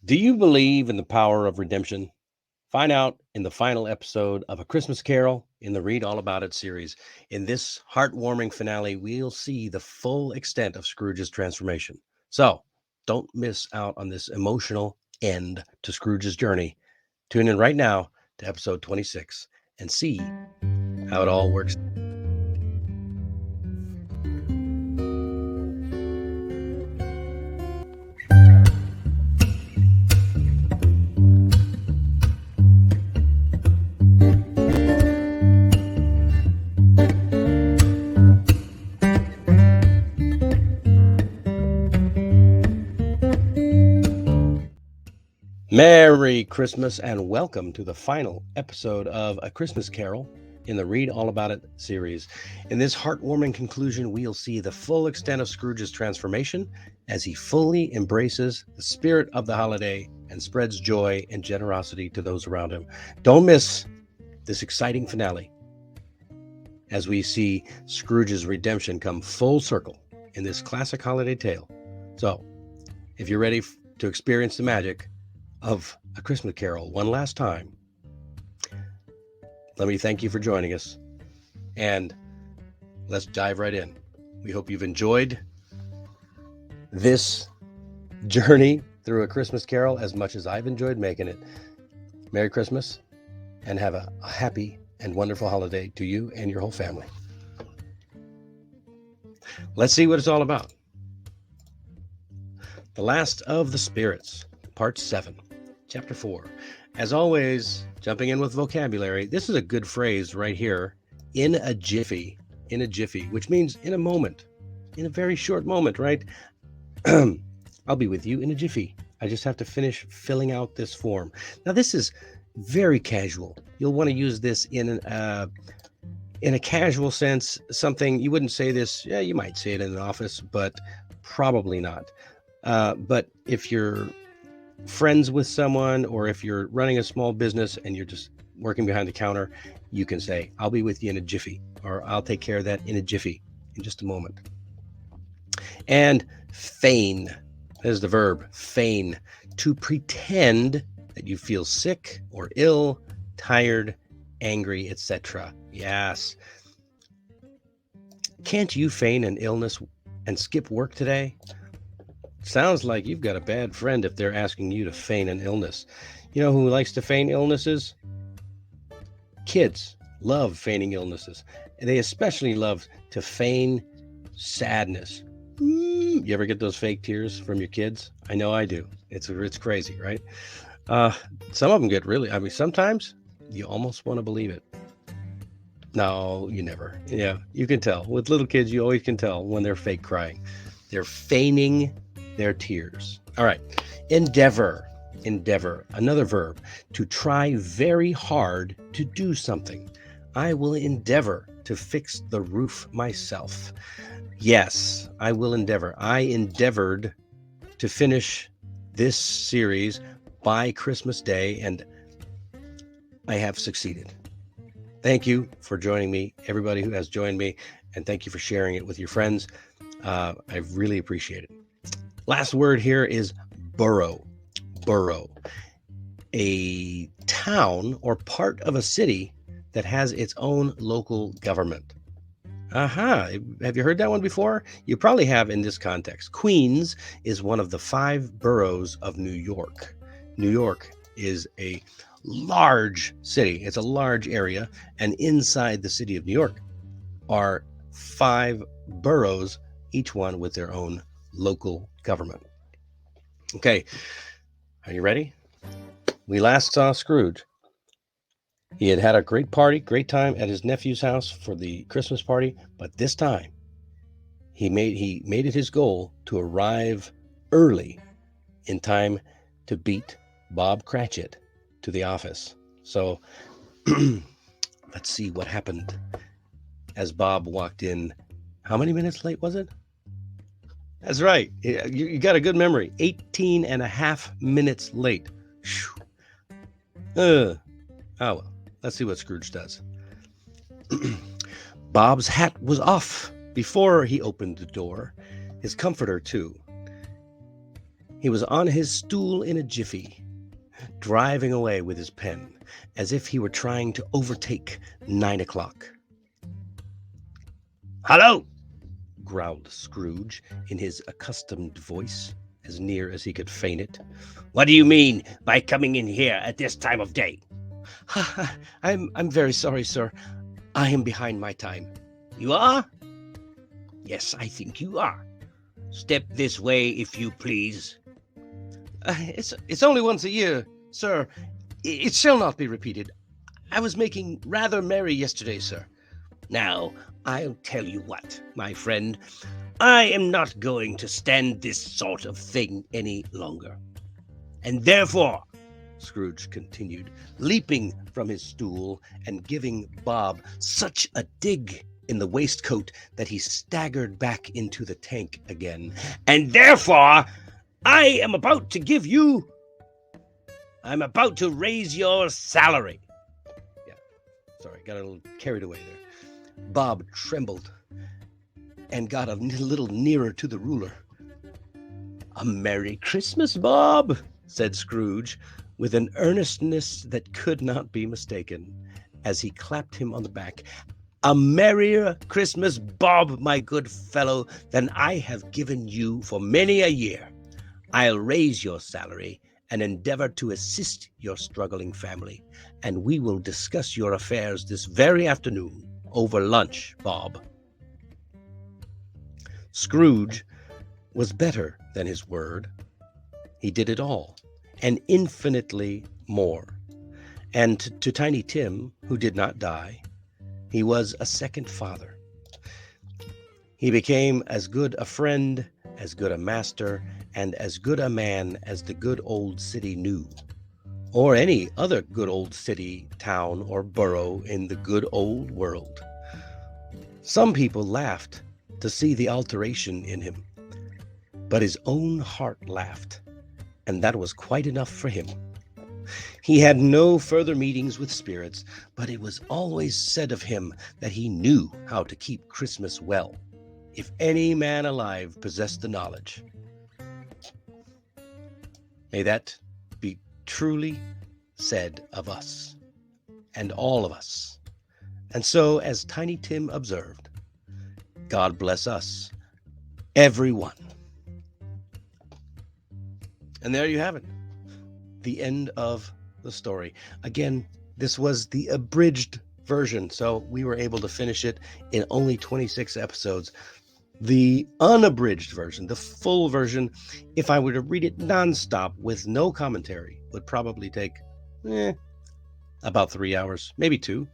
Do you believe in the power of redemption? Find out in the final episode of A Christmas Carol in the Read All About It series. In this heartwarming finale, we'll see the full extent of Scrooge's transformation. So don't miss out on this emotional end to Scrooge's journey. Tune in right now to episode 26 and see how it all works. Merry Christmas and welcome to the final episode of A Christmas Carol in the Read All About It series. In this heartwarming conclusion, we'll see the full extent of Scrooge's transformation as he fully embraces the spirit of the holiday and spreads joy and generosity to those around him. Don't miss this exciting finale as we see Scrooge's redemption come full circle in this classic holiday tale. So, if you're ready to experience the magic of A Christmas Carol one last time, let me thank you for joining us, and let's dive right in. We hope you've enjoyed this journey through A Christmas Carol as much as I've enjoyed making it. Merry Christmas, and have a happy and wonderful holiday to you and your whole family. Let's see what it's all about. The Last of the Spirits, Part 7. Chapter 4. As always, jumping in with vocabulary, this is a good phrase right here. In a jiffy, which means in a moment, in a very short moment, right? I'll be with you in a jiffy. I just have to finish filling out this form. Now, this is very casual. You'll want to use this in a casual sense, something you wouldn't say this. Yeah, you might say it in an office, but probably not. But if you're friends with someone, or if you're running a small business and you're just working behind the counter, you can say, I'll be with you in a jiffy, or I'll take care of that in a jiffy, in just a moment. And feign, that is the verb, feign, to pretend that you feel sick or ill, tired, angry, etc. Yes. Can't you feign an illness and skip work today? Sounds like you've got a bad friend if they're asking you to feign an illness. You know who likes to feign illnesses? Kids love feigning illnesses. And they especially love to feign sadness. You ever get those fake tears from your kids? I know I do. It's crazy, right? Some of them get really, sometimes you almost want to believe it. No, you never. Yeah, you can tell. With little kids, you always can tell when they're fake crying. They're feigning their tears. All right. Endeavor, another verb, to try very hard to do something. I will endeavor to fix the roof myself. Yes, I will endeavor. I endeavored to finish this series by Christmas Day, and I have succeeded. Thank you for joining me, everybody who has joined me, and thank you for sharing it with your friends. I really appreciate it. Last word here is borough. Borough. A town or part of a city that has its own local government. Aha. Have you heard that one before? You probably have in this context. Queens is one of the 5 boroughs of New York. New York is a large city. It's a large area. And inside the city of New York are 5 boroughs, each one with their own local government. Okay, are you ready? We last saw Scrooge. He had a great time at his nephew's house for the Christmas party, but this time he made it his goal to arrive early in time to beat Bob Cratchit to the office. So let's see what happened as Bob walked in. How many minutes late was it? That's right. You got a good memory. 18 and a half minutes late. Oh, well. Let's see what Scrooge does. Bob's hat was off before he opened the door. His comforter, too. He was on his stool in a jiffy, driving away with his pen, as if he were trying to overtake 9 o'clock. "Hello!" growled Scrooge in his accustomed voice, as near as he could feign it. "What do you mean by coming in here at this time of day?" I'm very sorry, sir. I am behind my time." "You are?" "Yes, I think you are. Step this way, if you please." It's only once a year, sir. It shall not be repeated. I was making rather merry yesterday, sir." "Now, I'll tell you what, my friend. I am not going to stand this sort of thing any longer. And therefore," Scrooge continued, leaping from his stool and giving Bob such a dig in the waistcoat that he staggered back into the tank again, "and therefore, I'm about to raise your salary." Yeah, sorry, got a little carried away there. Bob trembled and got a little nearer to the ruler. "A Merry Christmas, Bob," said Scrooge, with an earnestness that could not be mistaken, as he clapped him on the back. "A merrier Christmas, Bob, my good fellow, than I have given you for many a year. I'll raise your salary and endeavor to assist your struggling family, and we will discuss your affairs this very afternoon over lunch, Bob." Scrooge was better than his word. He did it all, and infinitely more. And to Tiny Tim, who did not die, he was a second father. He became as good a friend, as good a master, and as good a man as the good old city knew, or any other good old city, town, or borough in the good old world. Some people laughed to see the alteration in him, but his own heart laughed, and that was quite enough for him. He had no further meetings with spirits, but it was always said of him that he knew how to keep Christmas well, if any man alive possessed the knowledge. May that be truly said of us, and all of us. And so, as Tiny Tim observed, God bless us, everyone. And there you have it, the end of the story. Again, this was the abridged version, so we were able to finish it in only 26 episodes. The unabridged version, the full version, if I were to read it nonstop with no commentary, would probably take about 3 hours, maybe 2.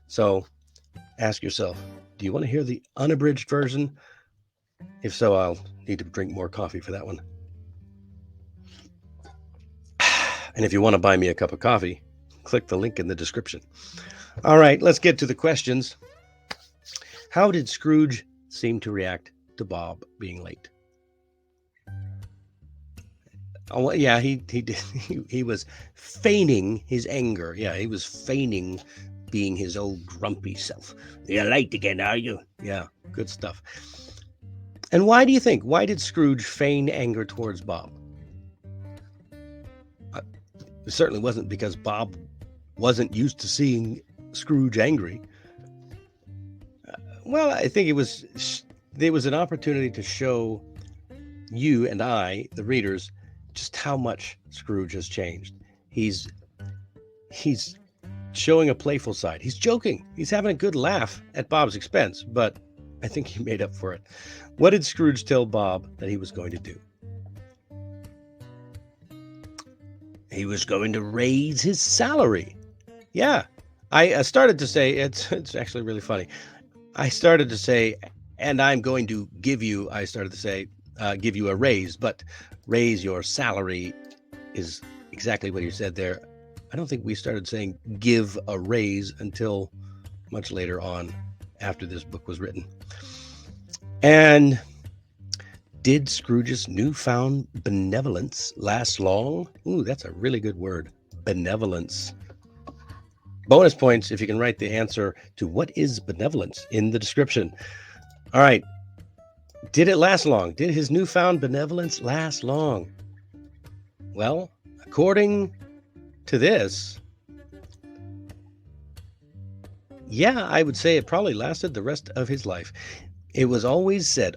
So ask yourself, do you want to hear the unabridged version? If so, I'll need to drink more coffee for that one. And if you want to buy me a cup of coffee, click the link in the description. All right, let's get to the questions. How did Scrooge seem to react to Bob being late? Oh, yeah, he did. He was feigning his anger. Yeah, he was feigning being his old grumpy self. "You're late again, are you?" Yeah, good stuff. And why do you think? Why did Scrooge feign anger towards Bob? It certainly wasn't because Bob wasn't used to seeing Scrooge angry. Well, I think there was an opportunity to show you and I, the readers, just how much Scrooge has changed. He's showing a playful side. He's joking. He's having a good laugh at Bob's expense, but I think he made up for it. What did Scrooge tell Bob that he was going to do? He was going to raise his salary. Yeah. I started to say, it's actually really funny. I started to say, and I'm going to give you a raise, but raise your salary is exactly what you said there. I don't think we started saying give a raise until much later on, after this book was written. And did Scrooge's newfound benevolence last long? Ooh, that's a really good word, benevolence. Bonus points if you can write the answer to what is benevolence in the description. All right. Did it last long? Did his newfound benevolence last long? Well, according to this, yeah, I would say it probably lasted the rest of his life. It was always said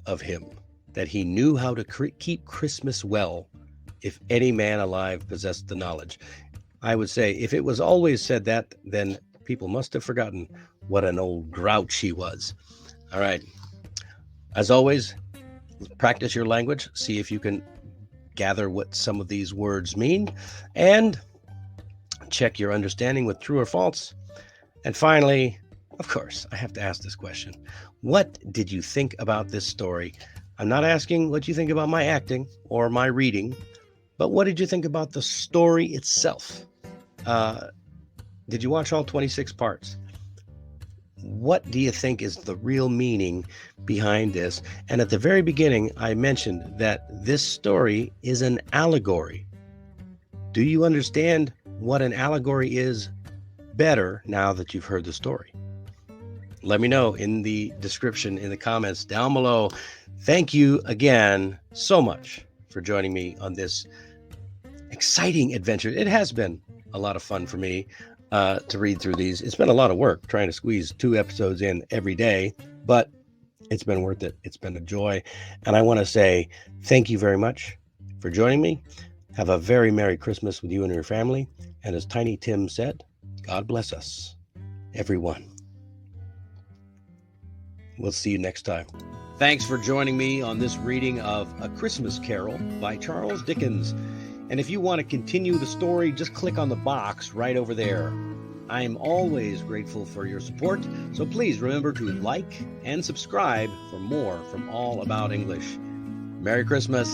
of him that he knew how to keep Christmas well, if any man alive possessed the knowledge. I would say if it was always said that, then people must have forgotten what an old grouch he was. All right. As always, practice your language. See if you can gather what some of these words mean, and check your understanding with true or false. And finally, of course, I have to ask this question. What did you think about this story? I'm not asking what you think about my acting or my reading, but what did you think about the story itself? Did you watch all 26 parts? What do you think is the real meaning behind this? And at the very beginning, I mentioned that this story is an allegory. Do you understand what an allegory is better now that you've heard the story? Let me know in the description, in the comments down below. Thank you again so much for joining me on this exciting adventure. It has been a lot of fun for me to read through these. It's been a lot of work trying to squeeze 2 episodes in every day, but it's been worth it. It's been a joy. And I want to say thank you very much for joining me. Have a very Merry Christmas with you and your family. And as Tiny Tim said, God bless us, everyone. We'll see you next time. Thanks for joining me on this reading of A Christmas Carol by Charles Dickens. And if you want to continue the story, just click on the box right over there. I am always grateful for your support, so please remember to like and subscribe for more from All About English. Merry Christmas.